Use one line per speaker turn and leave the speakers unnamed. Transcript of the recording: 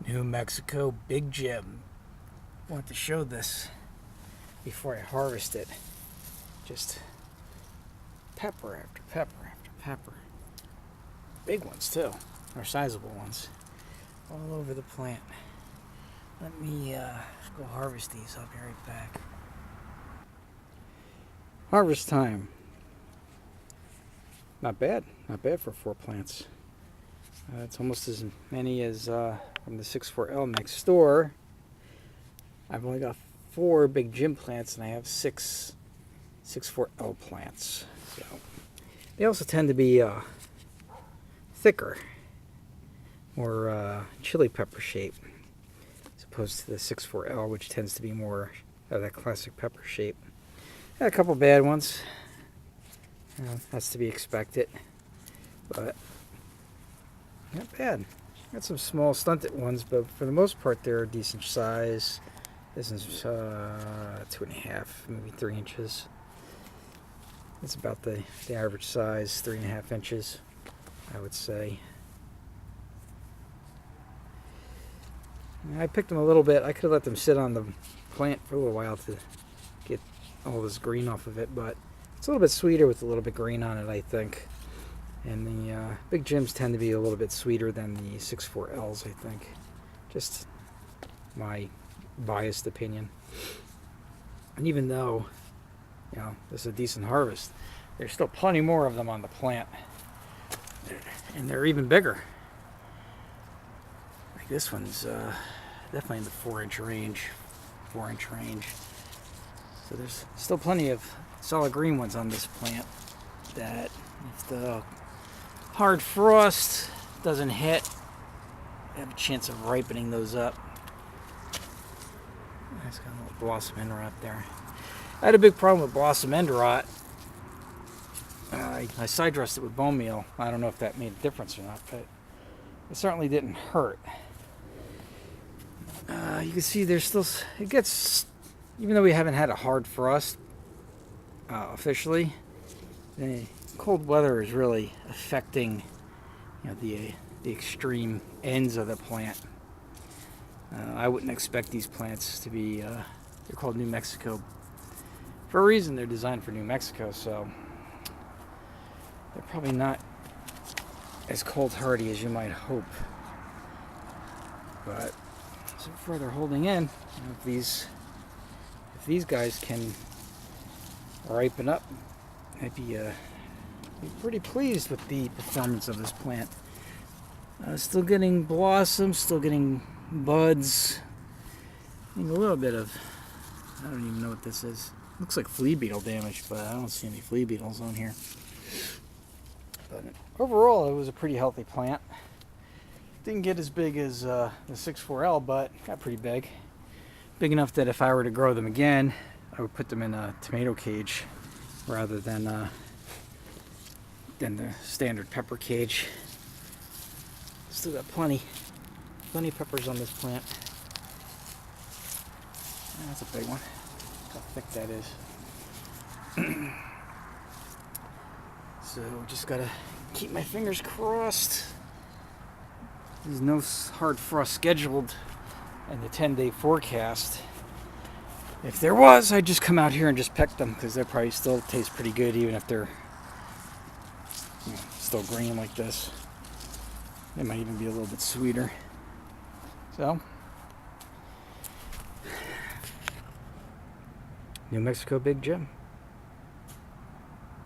New Mexico Big Jim. I want to show this before I harvest it. Just pepper after pepper after pepper. Big ones too, or sizable ones, all over the plant. Let me go harvest these. I'll be right back. Harvest time. Not bad for 4 plants. It's almost as many as from the 64L next door. I've only got 4 Big Jim plants, and I have 6 64L plants. So they also tend to be thicker, more chili pepper shape, as opposed to the 64L, which tends to be more of that classic pepper shape. Had a couple bad ones. That's to be expected, but not bad. Got some small stunted ones, but for the most part they're a decent size. This is 2.5, maybe 3 inches. It's about the average size, 3.5 inches, I would say. I picked them a little bit. I could have let them sit on the plant for a little while to get all this green off of it, but it's a little bit sweeter with a little bit green on it, I think. And the Big Jims tend to be a little bit sweeter than the 64Ls, I think. Just my biased opinion. And even though, this is a decent harvest, there's still plenty more of them on the plant. And they're even bigger. Like this one's definitely in the 4-inch range. 4-inch range. So there's still plenty of solid green ones on this plant that if the hard frost doesn't hit, I have a chance of ripening those up. It's got a little blossom end rot there. I had a big problem with blossom end rot. I side dressed it with bone meal. I don't know if that made a difference or not, but it certainly didn't hurt. You can see there's still, it gets, even though we haven't had a hard frost officially, the cold weather is really affecting the extreme ends of the plant. I wouldn't expect these plants to be, they're called New Mexico for a reason. They're designed for New Mexico, so they're probably not as cold hardy as you might hope. But so far they're holding in. If these guys can ripen up, I'd be pretty pleased with the performance of this plant. Still getting blossoms, still getting buds, getting a little bit of, I don't even know what this is. Looks like flea beetle damage, but I don't see any flea beetles on here. But overall, it was a pretty healthy plant. Didn't get as big as the 64L, but got pretty big. Big enough that if I were to grow them again, I would put them in a tomato cage rather than the standard pepper cage. Still got plenty of peppers on this plant. That's a big one. Look how thick that is. So just gotta keep my fingers crossed. There's no hard frost scheduled in the 10-day forecast. If there was, I'd just come out here and just peck them, because they probably still taste pretty good even if they're still green like this. They might even be a little bit sweeter. So, New Mexico Big Jim.